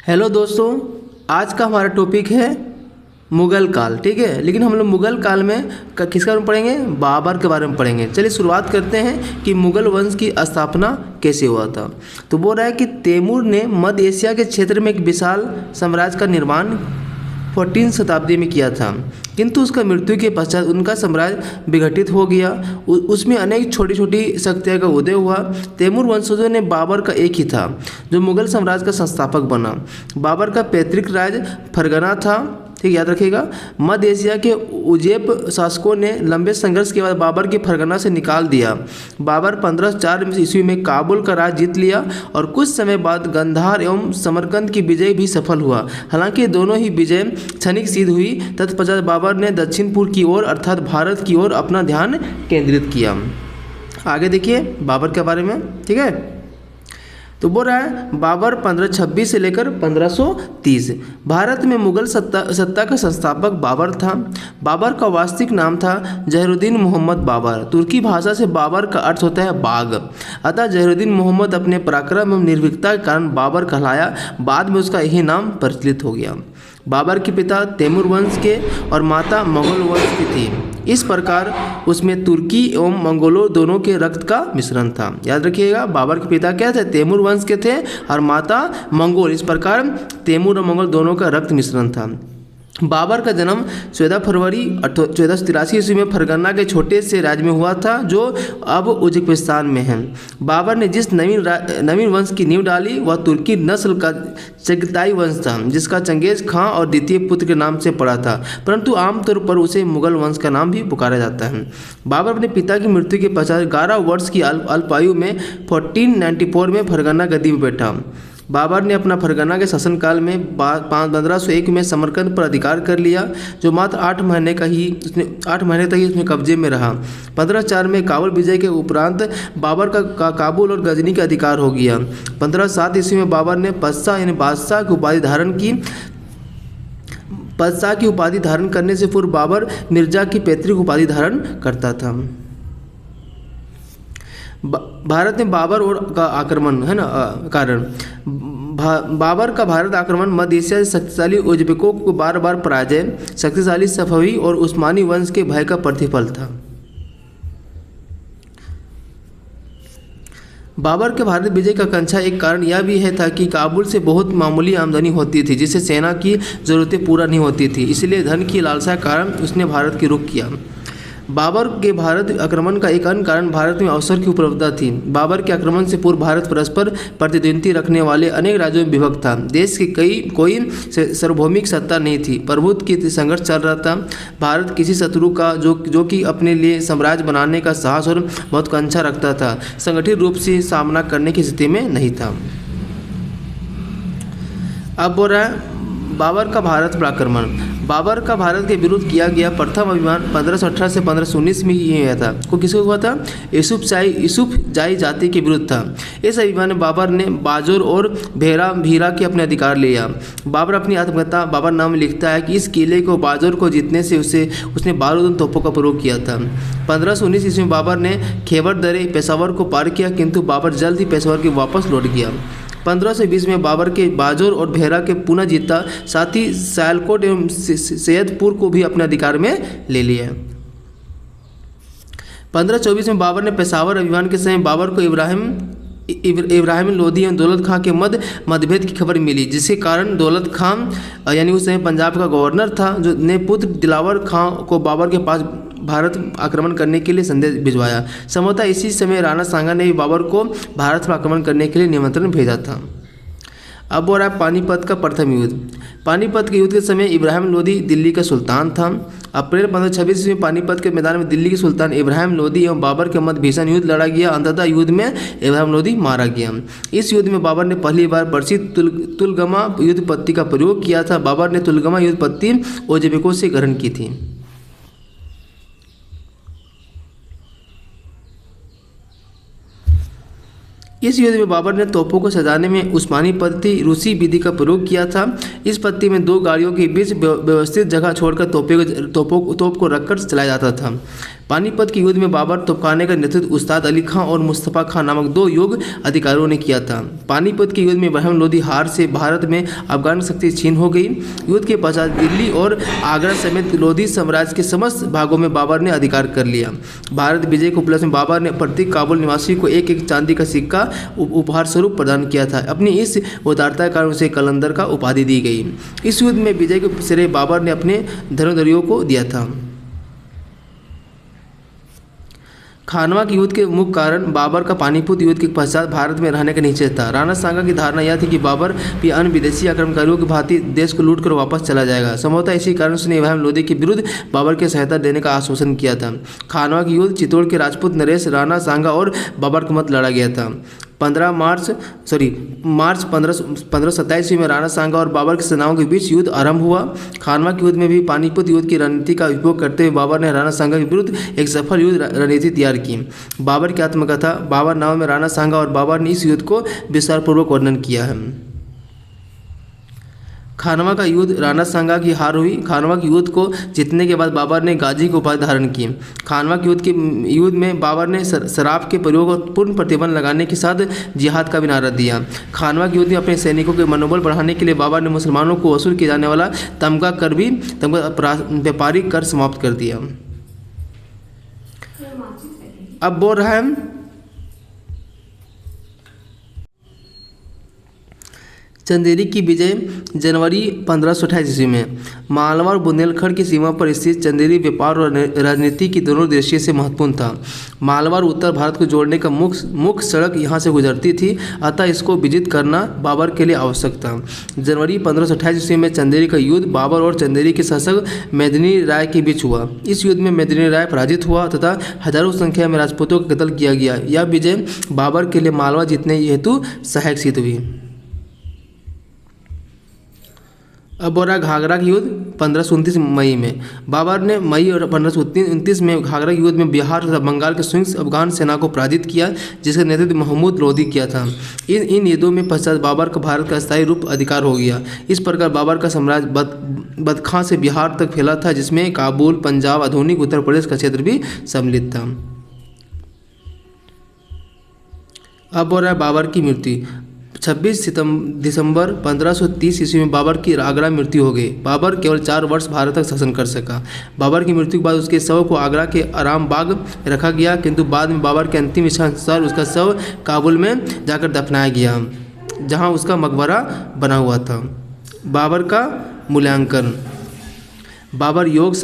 Hello दोस्तों, आज का हमारा टॉपिक है मुग़ल काल। ठीक है, लेकिन हम लोग मुग़ल काल में किसके बारे में पढ़ेंगे? बाबर के बारे में पढ़ेंगे। चलिए शुरुआत करते हैं कि मुग़ल वंश की स्थापना कैसे हुआ था। तो बोल रहा है कि तैमूर ने मध्य एशिया के क्षेत्र में एक विशाल साम्राज्य का निर्माण 14वीं शताब्दी में किया था, किंतु उसका मृत्यु के पश्चात उनका साम्राज्य विघटित हो गया। उसमें अनेक छोटी छोटी शक्तियों का उदय हुआ। तैमूर वंशजों ने बाबर का एक ही था जो मुग़ल साम्राज्य का संस्थापक बना। बाबर का पैतृक राज्य फरगना था। ठीक, याद रखिएगा। मध्य एशिया के उज़्बेक शासकों ने लंबे संघर्ष के बाद बाबर के फरगना से निकाल दिया। बाबर 1504 ईस्वी में काबुल का राज जीत लिया और कुछ समय बाद गंधार एवं समरकंद की विजय भी सफल हुआ। हालांकि दोनों ही विजय क्षणिक सिद्ध हुई। तत्पश्चात बाबर ने दक्षिण पूर्व की ओर अर्थात भारत की ओर अपना ध्यान केंद्रित किया। आगे देखिए बाबर के बारे में। ठीक है, तो बोल रहा है बाबर 1526 से लेकर 1530 भारत में मुग़ल सत्ता का संस्थापक बाबर था। बाबर का वास्तविक नाम था जहरुद्दीन मोहम्मद बाबर। तुर्की भाषा से बाबर का अर्थ होता है बाग। अतः जहरुद्दीन मोहम्मद अपने पराक्रम एवं निर्भीकता के कारण बाबर कहलाया। बाद में उसका यही नाम प्रचलित हो गया। बाबर के पिता तैमूर वंश के और माता मंगोल वंश की थी। इस प्रकार उसमें तुर्की एवं मंगोलों दोनों के रक्त का मिश्रण था। याद रखिएगा, बाबर के पिता क्या थे? तैमूर वंश के थे और माता मंगोल। इस प्रकार तैमूर और मंगोल दोनों का रक्त मिश्रण था। बाबर का जन्म 14 फरवरी 1483 ईस्वी में फरगना के छोटे से राज्य में हुआ था जो अब उज्बेकिस्तान में है। बाबर ने जिस नवीन वंश की नींव डाली वह तुर्की नस्ल का चगताई वंश था, जिसका चंगेज खां और द्वितीय पुत्र के नाम से पड़ा था, परंतु आमतौर पर उसे मुग़ल वंश का नाम भी पुकारा जाता है। बाबर अपने पिता की मृत्यु के पश्चात 11 वर्ष की अल्पायु में 1494 में फरगना गद्दी पर बैठा। बाबर ने अपना फरगना के शासनकाल में 1501 में समरकंद पर अधिकार कर लिया, जो मात्र 8 महीने तक ही उसमें कब्जे में रहा। 1504 में काबुल विजय के उपरांत बाबर का काबुल और गजनी का अधिकार हो गया। 1507 ईस्वी में बाबर ने पस्सा यानी बादशाह की उपाधि धारण की। बादशाह की उपाधि धारण करने से पूर्व बाबर मिर्जा की पैतृक उपाधि धारण करता था। भारत में बाबर और का आक्रमण है ना कारण बाबर का भारत आक्रमण मध्य एशिया से शक्तिशाली उज़्बेकों को बार बार पराजय, शक्तिशाली सफवी और उस्मानी वंश के भय का प्रतिफल था। बाबर के भारत विजय का आकांक्षा एक कारण यह भी है था कि काबुल से बहुत मामूली आमदनी होती थी, जिससे सेना की ज़रूरतें पूरा नहीं होती थी। इसलिए धन की लालसा के कारण उसने भारत की रुख किया। बाबर के भारत आक्रमण का एक अन्य कारण भारत में अवसर की उपलब्धता थी। बाबर के आक्रमण से पूर्व भारत परस्पर प्रतिद्वंदी रखने वाले अनेक राज्यों में विभक्त था। देश की कोई सार्वभौमिक सत्ता नहीं थी। प्रभुत्व की संघर्ष चल रहा था। भारत किसी शत्रु का जो कि अपने लिए साम्राज्य बनाने का साहस और महत्वाकांक्षा रखता था, संगठित रूप से सामना करने की स्थिति में नहीं था। अब बोल रहा है बाबर का भारत पर आक्रमण। बाबर का भारत के विरुद्ध किया गया प्रथम अभियान 1518 से 1519 में ही हुआ था। को किसको हुआ था? यूसुफजाई जाति के विरुद्ध था। इस अभियान में बाबर ने बाजोर और भीरा के अपने अधिकार लिया। बाबर अपनी आत्मकथा बाबर नाम में लिखता है कि इस किले को बाजोर को जीतने से उसने बारूद तोपों का प्रयोग किया था। 1519 ईस्वी में बाबर ने खैबर दरे पेशावर को पार किया, किंतु बाबर जल्द ही पेशावर के वापस लौट गया। 1520 में बाबर के बाजोर और भेरा के पुनः जीता, साथ ही सियालकोट एवं सैयदपुर को भी अपने अधिकार में ले लिया। 1524 में बाबर ने पेशावर अभियान के समय बाबर को इब्राहिम लोधी एवं दौलत खां के मध्य मतभेद की खबर मिली, जिसके कारण दौलत खां यानी उस समय पंजाब का गवर्नर था, जो ने पुत्र दिलावर खां को बाबर के पास भारत आक्रमण करने के लिए संदेश भिजवाया। संभवतः इसी समय राणा सांगा ने भी बाबर को भारत पर आक्रमण करने के लिए निमंत्रण भेजा था। अब हो रहा है पानीपत का प्रथम युद्ध। पानीपत के युद्ध के समय इब्राहिम लोधी दिल्ली का सुल्तान था। अप्रैल 1526 में पानीपत के मैदान में दिल्ली के सुल्तान इब्राहिम लोधी एवं बाबर के मध्य भीषण युद्ध लड़ा गया। अंततः युद्ध में इब्राहिम लोधी मारा गया। इस युद्ध में बाबर ने पहली बार प्रसिद्ध तुलगमा युद्ध पत्ती का प्रयोग किया था। बाबर ने तुलगमा युद्ध पत्ती उज़्बेकों से ग्रहण की थी। इस युद्ध में बाबर ने तोपों को सजाने में उस्मानी पद्धति रूसी विधि का प्रयोग किया था। इस पद्धति में दो गाड़ियों के बीच व्यवस्थित जगह छोड़कर तोप को रखकर चलाया जाता था। पानीपत के युद्ध में बाबर तोपखाने का नेतृत्व उस्ताद अली खां और मुस्तफ़ा खां नामक 2 योग्य अधिकारियों ने किया था। पानीपत के युद्ध में इब्राहिम लोदी हार से भारत में अफगान शक्ति छीन हो गई। युद्ध के पश्चात दिल्ली और आगरा समेत लोधी साम्राज्य के समस्त भागों में बाबर ने अधिकार कर लिया। भारत विजय के उपलक्ष्य में बाबर ने प्रत्येक काबुल निवासी को एक चांदी का सिक्का उपहार स्वरूप प्रदान किया था। अपनी इस उदारता के कारण उसे कलंदर का उपाधि दी गई। इस युद्ध में विजय के श्रेय बाबर ने अपने धर्मधरियों को दिया था। खानवा के युद्ध के मुख्य कारण बाबर का पानीपत युद्ध के पश्चात भारत में रहने का निश्चय था। राणा सांगा की धारणा यह थी कि बाबर भी अन्य विदेशी आक्रमणकारियों की भांति देश को लूट कर वापस चला जाएगा। संभवतः इसी कारण उसने इब्राहिम लोदी के विरुद्ध बाबर की सहायता देने का आश्वासन किया था। खानवा के युद्ध चित्तौड़ के राजपूत नरेश, राणा सांगा और बाबर के मध्य लड़ा गया था। मार्च 1527 ईस्वी में राणा सांगा और बाबर की सेनाओं के बीच युद्ध आरंभ हुआ। खानवा के युद्ध में भी पानीपत युद्ध की रणनीति का उपयोग करते हुए बाबर ने राणा सांगा के विरुद्ध एक सफल युद्ध रणनीति तैयार की। बाबर की आत्मकथा बाबर नाम में राणा सांगा और बाबर ने इस युद्ध को विस्तारपूर्वक वर्णन किया है। खानवा का युद्ध, राणा सांगा की हार हुई। खानवा के युद्ध को जीतने के बाद बाबर ने गाजी की उपाधि धारण की। खानवा के युद्ध में बाबर ने शराब के प्रयोग और पूर्ण प्रतिबंध लगाने के साथ जिहाद का भी नारा दिया। खानवा के युद्ध में अपने सैनिकों के मनोबल बढ़ाने के लिए बाबर ने मुसलमानों को वसूल किए जाने वाला तमगा व्यापारी कर समाप्त कर दिया। अब बोल रहा है चंदेरी की विजय जनवरी 1528 ईस्वी में। मालवा और बुंदेलखंड की सीमा पर स्थित चंदेरी व्यापार और राजनीति की दोनों दृष्टि से महत्वपूर्ण था। मालवा और उत्तर भारत को जोड़ने का मुख्य सड़क यहाँ से गुजरती थी, अतः इसको विजित करना बाबर के लिए आवश्यक था। जनवरी 1528 ईस्वी में चंदेरी का युद्ध बाबर और चंदेरी के शासक मेदिनी राय के बीच हुआ। इस युद्ध में मेदिनी राय पराजित हुआ तथा हजारों संख्या में राजपूतों का कत्ल किया गया। यह विजय बाबर के लिए मालवा जीतने हेतु सहायक सिद्ध हुई। अब हो रहा घाघरा का युद्ध 1529 मई में। बाबर ने मई और 1529 में घाघरा के युद्ध में बिहार तथा बंगाल के संयुक्त अफगान सेना को पराजित किया, जिसका नेतृत्व महमूद लोदी किया था। इन युद्धों में पश्चात बाबर का भारत का स्थायी रूप अधिकार हो गया। इस प्रकार बाबर का साम्राज्य बदखां से बिहार तक फैला था, जिसमें काबुल, पंजाब, आधुनिक उत्तर प्रदेश का क्षेत्र भी सम्मिलित था। अब हो रहा है बाबर की मृत्यु। 26 दिसंबर 1530 ईस्वी में बाबर की आगरा मृत्यु हो गई। बाबर केवल 4 वर्ष भारत तक शासन कर सका। बाबर की मृत्यु के बाद उसके शव को आगरा के आराम बाग रखा गया, किंतु बाद में बाबर के अंतिम इच्छा अनुसार उसका शव काबुल में जाकर दफनाया गया, जहां उसका मकबरा बना हुआ था। बाबर का मूल्यांकन। बाबर योग